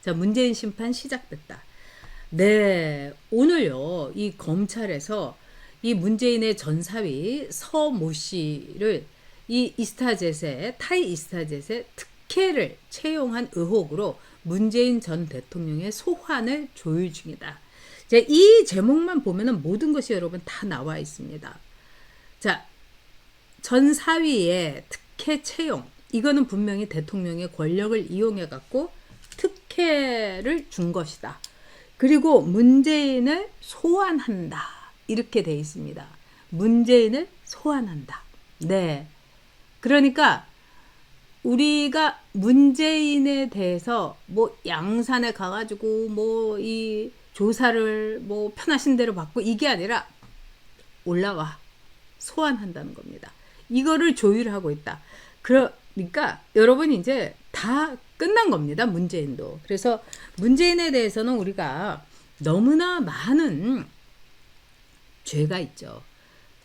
자, 문재인 심판 시작됐다. 네, 오늘요, 이 검찰에서 이 문재인의 전사위 서모 씨를 이 이스타젯에, 타이 이스타젯에 특혜를 채용한 의혹으로 문재인 전 대통령의 소환을 조율 중이다. 이제 이 제목만 보면은 모든 것이 여러분 다 나와 있습니다. 자, 전사위의 특혜 채용. 이거는 분명히 대통령의 권력을 이용해 갖고 특혜를 준 것이다. 그리고 문재인을 소환한다. 이렇게 돼 있습니다. 문재인을 소환한다. 네. 그러니까 우리가 문재인에 대해서 뭐 양산에 가가지고 뭐 이 조사를 뭐 편하신 대로 받고 이게 아니라 올라와 소환한다는 겁니다. 이거를 조율하고 있다. 그러니까 여러분 이제 다 끝난 겁니다. 문재인도. 그래서 문재인에 대해서는 우리가 너무나 많은 죄가 있죠.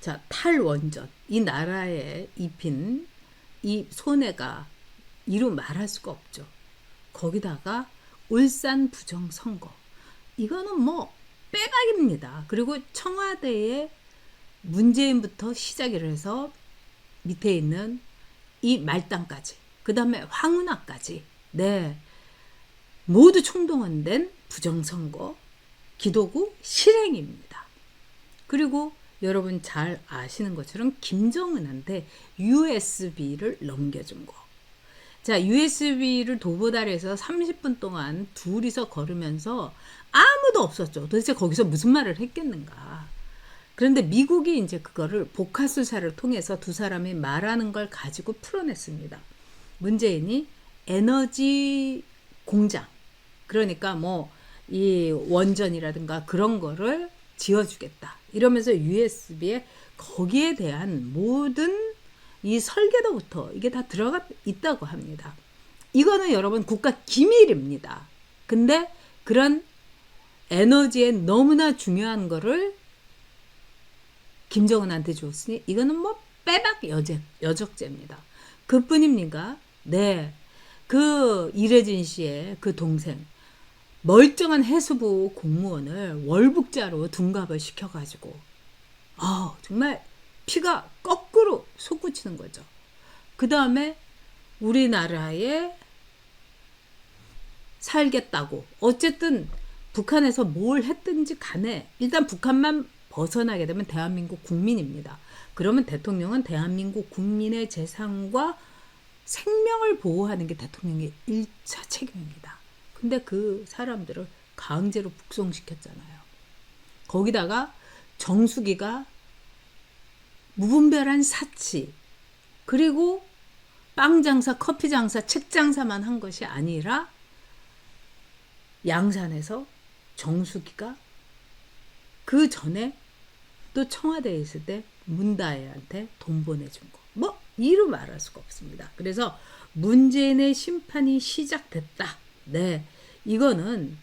자, 탈원전. 이 나라에 입힌 이 손해가 이루 말할 수가 없죠. 거기다가 울산 부정선거. 이거는 뭐 빼박입니다. 그리고 청와대에 문재인부터 시작을 해서 밑에 있는 이 말단까지, 그 다음에 황운하까지, 네, 모두 총동원된 부정선거, 기도구 실행입니다. 그리고 여러분 잘 아시는 것처럼 김정은한테 USB를 넘겨준 거. 자, USB를 도보다리에서 30분 동안 둘이서 걸으면서 아무도 없었죠. 도대체 거기서 무슨 말을 했겠는가. 그런데 미국이 이제 그거를 복합수사를 통해서 두 사람이 말하는 걸 가지고 풀어냈습니다. 문재인이 에너지 공장, 그러니까 뭐 이 원전이라든가 그런 거를 지어주겠다. 이러면서 USB에 거기에 대한 모든 이 설계도부터 이게 다 들어가 있다고 합니다. 이거는 여러분 국가 기밀입니다. 근데 그런 에너지에 너무나 중요한 거를 김정은한테 줬으니 이거는 뭐 빼박 여적죄입니다. 그뿐입니까? 네. 그 이래진 씨의 그 동생 멀쩡한 해수부 공무원을 월북자로 둔갑을 시켜가지고 정말 피가 거꾸로 솟구치는 거죠. 그 다음에 우리나라에 살겠다고 어쨌든 북한에서 뭘 했든지 간에 일단 북한만 벗어나게 되면 대한민국 국민입니다. 그러면 대통령은 대한민국 국민의 재산과 생명을 보호하는 게 대통령의 1차 책임입니다. 근데 그 사람들을 강제로 북송시켰잖아요. 거기다가 정수기가 무분별한 사치, 그리고 빵 장사, 커피 장사, 책 장사만 한 것이 아니라 양산에서 정수기가 그 전에 또 청와대에 있을 때 문다혜한테 돈 보내준 거. 뭐 이루 말할 수가 없습니다. 그래서 문재인의 심판이 시작됐다. 네, 이거는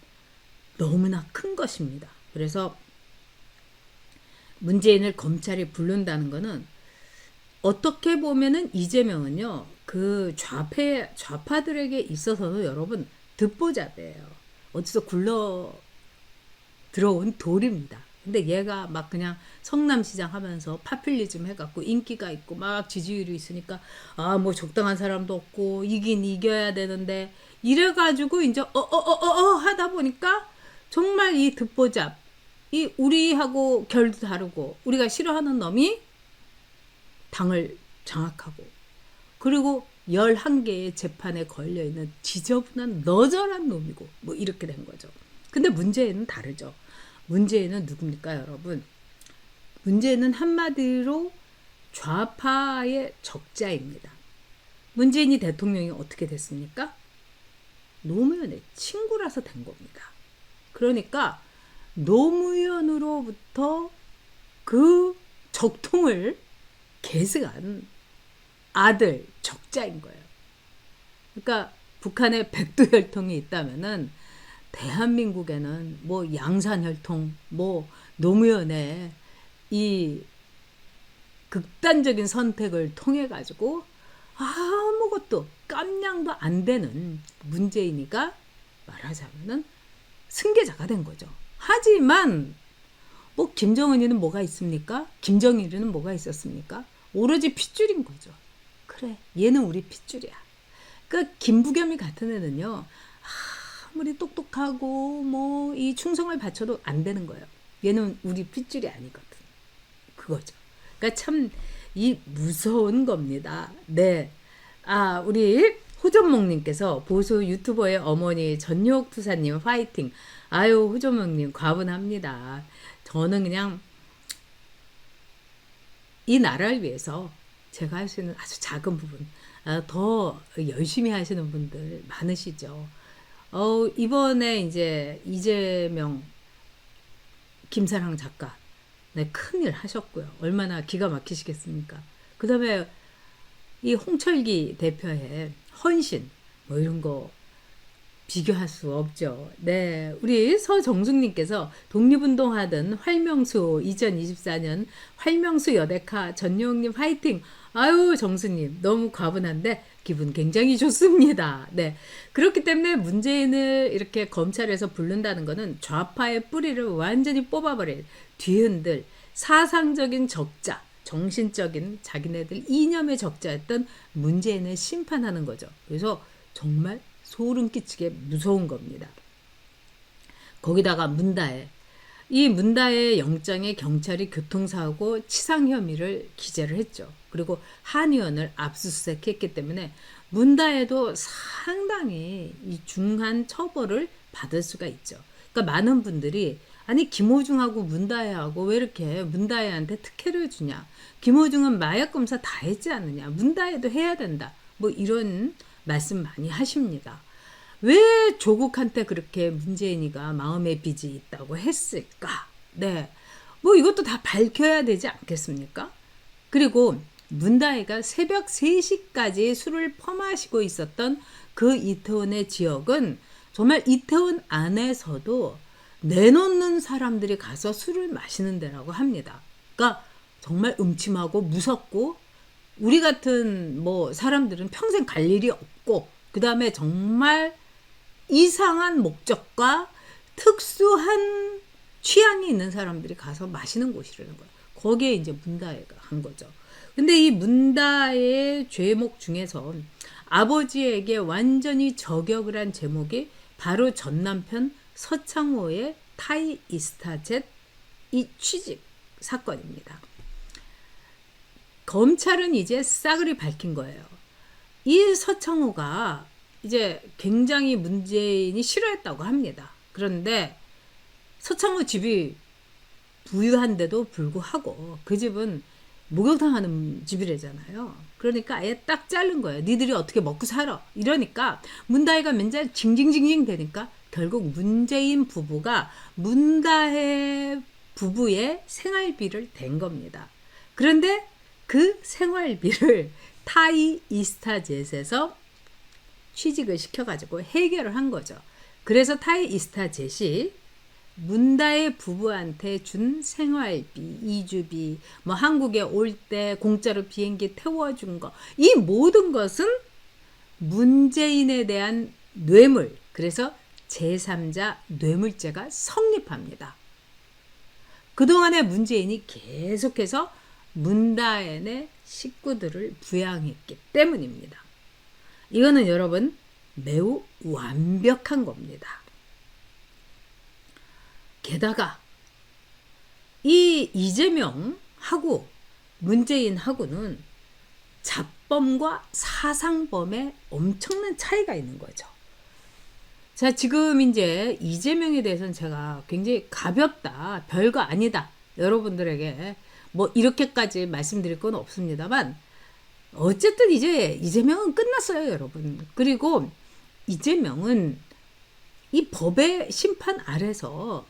너무나 큰 것입니다. 그래서 문재인을 검찰이 부른다는 거는 어떻게 보면은 이재명은요, 그 좌파들에게 있어서는 여러분 듣보잡이에요. 어디서 굴러 들어온 돌입니다. 근데 얘가 막 그냥 성남시장 하면서 파퓰리즘 해갖고 인기가 있고 막 지지율이 있으니까 뭐 적당한 사람도 없고 이긴 이겨야 되는데 이래가지고 이제 하다 보니까 정말 이 듣보잡, 이 우리하고 결도 다르고 우리가 싫어하는 놈이 당을 장악하고 그리고 11개의 재판에 걸려있는 지저분한 너절한 놈이고 뭐 이렇게 된 거죠. 근데 문재인은 다르죠. 문재인은 누굽니까 여러분? 문재인은 한마디로 좌파의 적자입니다. 문재인이 대통령이 어떻게 됐습니까? 노무현의 친구라서 된 겁니다. 그러니까 노무현으로부터 그 적통을 계승한 아들 적자인 거예요. 그러니까 북한에 백두혈통이 있다면은 대한민국에는 뭐 양산혈통, 뭐 노무현의 이 극단적인 선택을 통해 가지고 아무것도 깜냥도 안 되는 문재인이가 말하자면은 승계자가 된 거죠. 하지만 뭐 김정은이는 뭐가 있습니까? 김정일이는 뭐가 있었습니까? 오로지 핏줄인 거죠. 그래, 얘는 우리 핏줄이야. 그러니까 김부겸이 같은 애는요, 아무리 똑똑하고 뭐 이 충성을 바쳐도 안 되는 거예요. 얘는 우리 핏줄이 아니거든. 그거죠. 그러니까 참 이 무서운 겁니다. 네. 우리 호전목님께서 보수 유튜버의 어머니 전유옥 투사님 화이팅. 아유, 호전목님 과분합니다. 저는 그냥 이 나라를 위해서 제가 할 수 있는 아주 작은 부분, 더 열심히 하시는 분들 많으시죠. 이번에 이제 이재명 김사랑 작가, 네, 큰일 하셨고요. 얼마나 기가 막히시겠습니까? 그 다음에 이 홍철기 대표의 헌신, 뭐 이런 거 비교할 수 없죠. 네, 우리 서정숙님께서 독립운동하던 활명수 2024년 활명수 여대카 전용님 화이팅. 아유, 정수님 너무 과분한데 기분 굉장히 좋습니다. 네, 그렇기 때문에 문재인을 이렇게 검찰에서 부른다는 거는 좌파의 뿌리를 완전히 뽑아버릴 뒤흔들 사상적인 적자, 정신적인 자기네들 이념의 적자였던 문재인을 심판하는 거죠. 그래서 정말 소름 끼치게 무서운 겁니다. 거기다가 이 문다의 영장에 경찰이 교통사고 치상 혐의를 기재를 했죠. 그리고 한의원을 압수수색했기 때문에 문다에도 상당히 이 중한 처벌을 받을 수가 있죠. 그러니까 많은 분들이 아니 김호중하고 문다혜하고 왜 이렇게 문다혜한테 특혜를 주냐. 김호중은 마약 검사 다 했지 않느냐. 문다혜도 해야 된다. 뭐 이런 말씀 많이 하십니다. 왜 조국한테 그렇게 문재인이가 마음의 빚이 있다고 했을까? 네. 뭐 이것도 다 밝혀야 되지 않겠습니까? 그리고 문다혜가 새벽 3시까지 술을 퍼마시고 있었던 그 이태원의 지역은 정말 이태원 안에서도 내놓는 사람들이 가서 술을 마시는 데라고 합니다. 그러니까 정말 음침하고 무섭고 우리 같은 뭐 사람들은 평생 갈 일이 없고 그 다음에 정말 이상한 목적과 특수한 취향이 있는 사람들이 가서 마시는 곳이라는 거예요. 거기에 이제 문다혜가 한 거죠. 근데 이 문다혜의 죄목 중에서 아버지에게 완전히 저격을 한 제목이 바로 전 남편 서창호의 타이 이스타젯 이 취직 사건입니다. 검찰은 이제 싸그리 밝힌 거예요. 이 서창호가 이제 굉장히 문재인이 싫어했다고 합니다. 그런데 서창호 집이 부유한데도 불구하고 그 집은 목욕탕하는 집이래잖아요. 그러니까 아예 딱 자른 거예요. 니들이 어떻게 먹고 살아? 이러니까 문다혜가 맨날 징징징징 되니까 결국 문재인 부부가 문다혜 부부의 생활비를 댄 겁니다. 그런데 그 생활비를 타이 이스타젯에서 취직을 시켜가지고 해결을 한 거죠. 그래서 타이 이스타젯이 문다혜 부부한테 준 생활비, 이주비, 뭐 한국에 올 때 공짜로 비행기 태워준 거, 이 모든 것은 문재인에 대한 뇌물, 그래서 제3자 뇌물죄가 성립합니다. 그동안에 문재인이 계속해서 문다혜의 식구들을 부양했기 때문입니다. 이거는 여러분 매우 완벽한 겁니다. 게다가 이 이재명하고 문재인하고는 잡범과 사상범에 엄청난 차이가 있는 거죠. 자, 지금 이제 이재명에 대해서는 제가 굉장히 가볍다, 별거 아니다, 여러분들에게 뭐 이렇게까지 말씀드릴 건 없습니다만 어쨌든 이제 이재명은 끝났어요, 여러분. 그리고 이재명은 이 법의 심판 아래서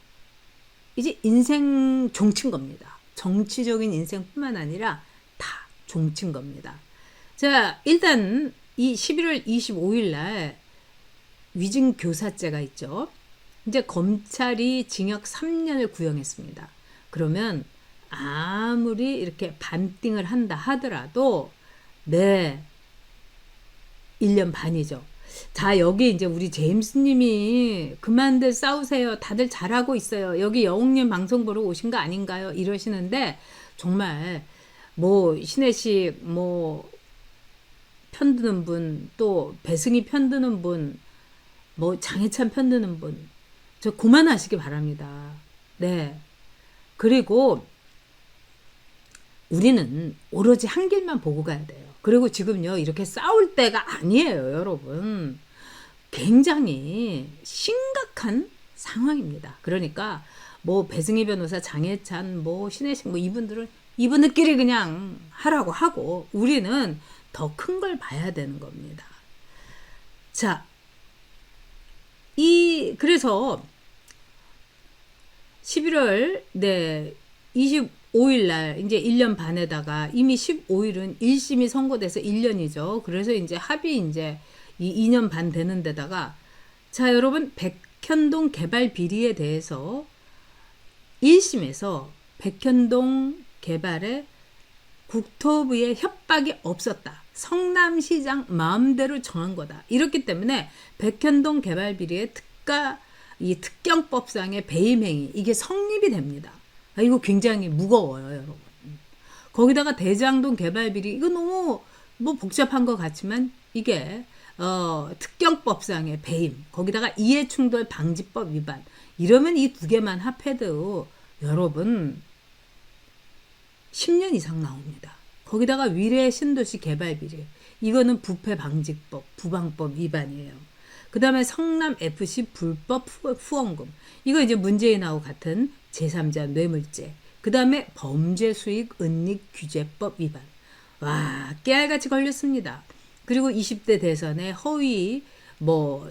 이제 인생 종친 겁니다. 정치적인 인생뿐만 아니라 다 종친 겁니다. 자, 일단 이 11월 25일 날 위증교사죄가 있죠. 이제 검찰이 징역 3년을 구형했습니다. 그러면 아무리 이렇게 반띵을 한다 하더라도 네, 1년 반이죠. 자, 여기 이제 우리 제임스님이 그만들 싸우세요. 다들 잘하고 있어요. 여기 여웅님 방송 보러 오신 거 아닌가요? 이러시는데 정말 뭐 신혜식 뭐 편드는 분, 또 배승희 편드는 분, 뭐 장혜찬 편드는 분, 저 그만하시기 바랍니다. 네. 그리고 우리는 오로지 한 길만 보고 가야 돼요. 그리고 지금요, 이렇게 싸울 때가 아니에요, 여러분. 굉장히 심각한 상황입니다. 그러니까 뭐 배승희 변호사, 장혜찬, 뭐 신혜식 뭐 이분들은 이분들끼리 그냥 하라고 하고 우리는 더 큰 걸 봐야 되는 겁니다. 자, 그래서 11월 네 25일 날 이제 1년 반에다가 이미 15일은 1심이 선고돼서 1년이죠. 그래서 이제 합의 이제 이 2년 반 되는 데다가 자, 여러분 백현동 개발 비리에 대해서 1심에서 백현동 개발에 국토부의 협박이 없었다. 성남시장 마음대로 정한 거다. 이렇기 때문에 백현동 개발 비리의 이 특경법상의 배임행위 이게 성립이 됩니다. 이거 굉장히 무거워요, 여러분. 거기다가 대장동 개발 비리 이거 너무 뭐 복잡한 것 같지만 이게 특경법상의 배임 거기다가 이해충돌 방지법 위반 이러면 이 두 개만 합해도 여러분 10년 이상 나옵니다. 거기다가 위례 신도시 개발 비리 이거는 부패 방지법 부방법 위반이에요. 그 다음에 성남 FC 불법 후원금 이거 이제 문재인하고 같은 제3자 뇌물죄 그 다음에 범죄 수익 은닉 규제법 위반 와 깨알같이 걸렸습니다. 그리고 20대 대선에 허위 뭐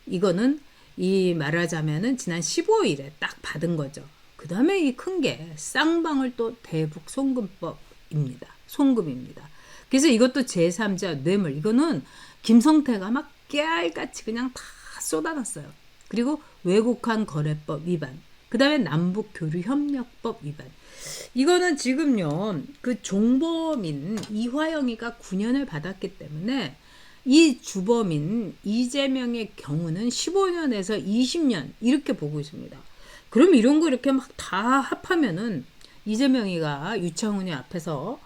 이거는 이 말하자면은 지난 15일에 딱 받은 거죠. 그 다음에 이 큰 게 쌍방울 또 대북 송금법입니다. 송금입니다. 그래서 이것도 제3자 뇌물 이거는 김성태가 막 깨알같이 그냥 다 쏟아놨어요. 그리고 외국환 거래법 위반 그 다음에 남북교류협력법 위반 이거는 지금요 그 종범인 이화영이가 9년을 받았기 때문에 이 주범인 이재명의 경우는 15년에서 20년 이렇게 보고 있습니다. 그럼 이런 거 이렇게 막 다 합하면은 이재명이가 유창훈이 앞에서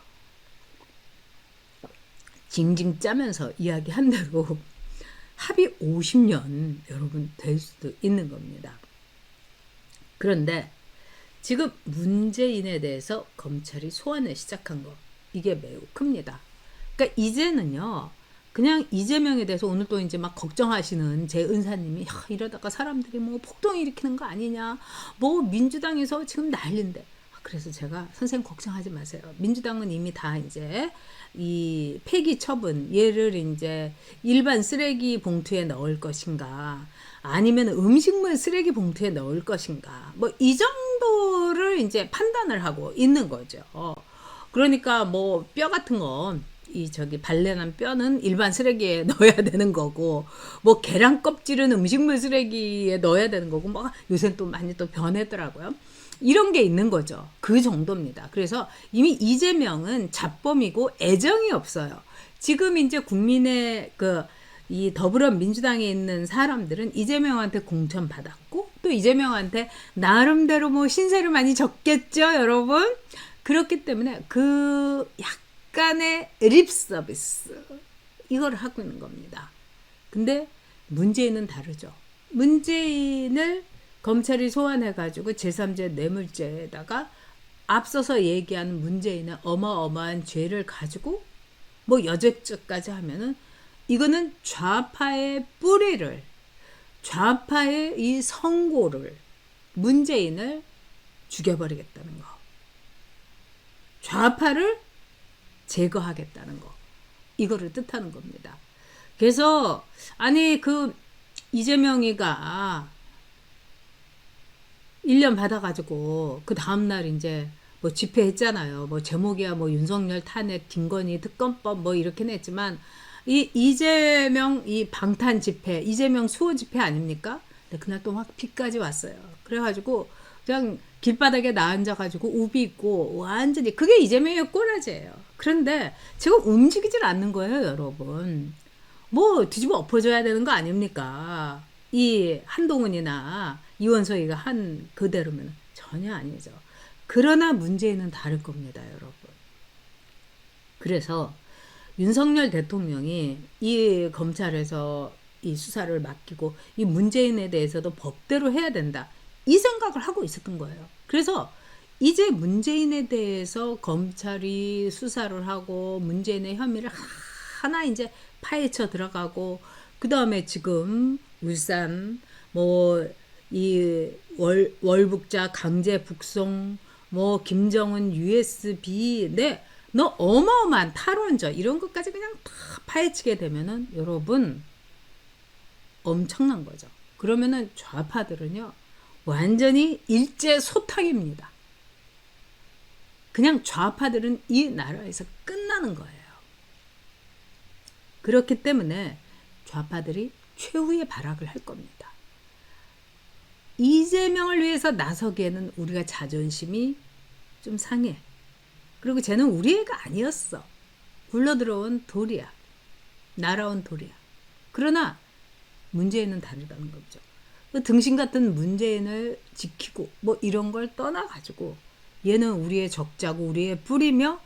징징 짜면서 이야기한 대로 합의 50년 여러분 될 수도 있는 겁니다. 그런데 지금 문재인에 대해서 검찰이 소환을 시작한 거 이게 매우 큽니다. 그러니까 이제는요 그냥 이재명에 대해서 오늘 또 이제 막 걱정하시는 제 은사님이 이러다가 사람들이 뭐 폭동 일으키는 거 아니냐 뭐 민주당에서 지금 난린데 그래서 제가 선생님 걱정하지 마세요. 민주당은 이미 다 이제 이 폐기 처분 얘를 이제 일반 쓰레기 봉투에 넣을 것인가 아니면 음식물 쓰레기 봉투에 넣을 것인가 뭐 이 정도를 이제 판단을 하고 있는 거죠. 그러니까 뭐 뼈 같은 거 이 저기 발레난 뼈는 일반 쓰레기에 넣어야 되는 거고 뭐 계란 껍질은 음식물 쓰레기에 넣어야 되는 거고 뭐 요새 또 많이 또 변했더라고요. 이런 게 있는 거죠. 그 정도입니다. 그래서 이미 이재명은 잡범이고 애정이 없어요. 지금 이제 국민의 이 더불어민주당에 있는 사람들은 이재명한테 공천 받았고 또 이재명한테 나름대로 뭐 신세를 많이 졌겠죠, 여러분. 그렇기 때문에 그 약간의 립 서비스 이걸 하고 있는 겁니다. 근데 문재인은 다르죠. 문재인을 검찰이 소환해가지고 제3자 뇌물죄에다가 앞서서 얘기한 문재인의 어마어마한 죄를 가지고 뭐 여죄죄까지 하면은 이거는 좌파의 뿌리를 좌파의 이 성고를 문재인을 죽여버리겠다는 거 좌파를 제거하겠다는 거 이거를 뜻하는 겁니다. 그래서 아니 그 이재명이가 1년 받아가지고 그 다음날 이제 뭐 집회했잖아요. 뭐 제목이야 뭐 윤석열 탄핵 김건희 특검법 뭐 이렇게 냈지만 이 이재명 이 방탄 집회 이재명 수호 집회 아닙니까? 근데 그날 또 막 비까지 왔어요. 그래가지고 그냥 길바닥에 나앉아가지고 우비 입고 완전히 그게 이재명의 꼬라지예요. 그런데 지금 움직이질 않는 거예요, 여러분. 뭐 뒤집어 엎어줘야 되는 거 아닙니까? 이 한동훈이나 이원석이가 한 그대로면 전혀 아니죠. 그러나 문제는 다를 겁니다, 여러분. 그래서 윤석열 대통령이 이 검찰에서 이 수사를 맡기고 이 문재인에 대해서도 법대로 해야 된다. 이 생각을 하고 있었던 거예요. 그래서 이제 문재인에 대해서 검찰이 수사를 하고 문재인의 혐의를 하나 이제 파헤쳐 들어가고 그 다음에 지금 울산 뭐 이 월북자 강제 북송 뭐 김정은 USB 네, 너 어마어마한 탈원전 이런 것까지 그냥 다 파헤치게 되면은 여러분 엄청난 거죠. 그러면은 좌파들은요 완전히 일제소탕입니다. 그냥 좌파들은 이 나라에서 끝나는 거예요. 그렇기 때문에 좌파들이 최후의 발악을 할 겁니다. 이재명을 위해서 나서기에는 우리가 자존심이 좀 상해. 그리고 쟤는 우리 애가 아니었어. 굴러들어온 돌이야. 날아온 돌이야. 그러나 문재인은 다르다는 거죠. 그 등신 같은 문재인을 지키고 뭐 이런 걸 떠나가지고 얘는 우리의 적자고 우리의 뿌리며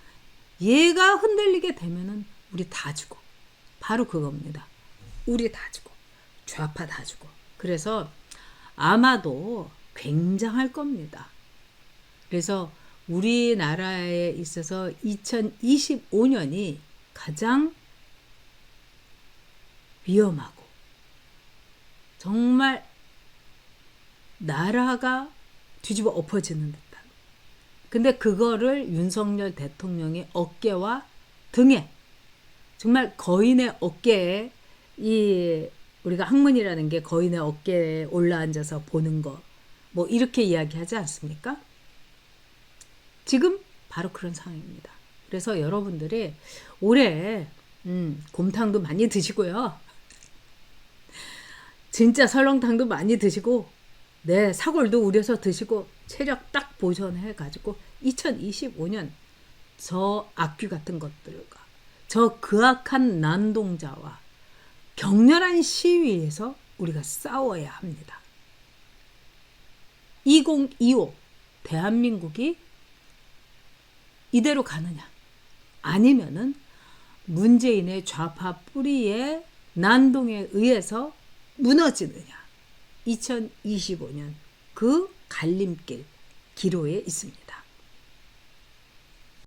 얘가 흔들리게 되면은 우리 다 죽어. 바로 그겁니다. 우리 다 죽어. 좌파 다 죽어. 그래서 아마도 굉장할 겁니다. 그래서 우리나라에 있어서 2025년이 가장 위험하고 정말 나라가 뒤집어 엎어지는 듯한. 근데 그거를 윤석열 대통령의 어깨와 등에 정말 거인의 어깨에 이 우리가 학문이라는 게 거인의 어깨에 올라앉아서 보는 거 뭐 이렇게 이야기하지 않습니까? 지금 바로 그런 상황입니다. 그래서 여러분들이 올해 곰탕도 많이 드시고요. 진짜 설렁탕도 많이 드시고 네 사골도 우려서 드시고 체력 딱 보존해 가지고 2025년 저 악귀 같은 것들과 저 그악한 난동자와 격렬한 시위에서 우리가 싸워야 합니다. 2025 대한민국이 이대로 가느냐 아니면은 문재인의 좌파 뿌리의 난동에 의해서 무너지느냐 2025년 그 갈림길 기로에 있습니다.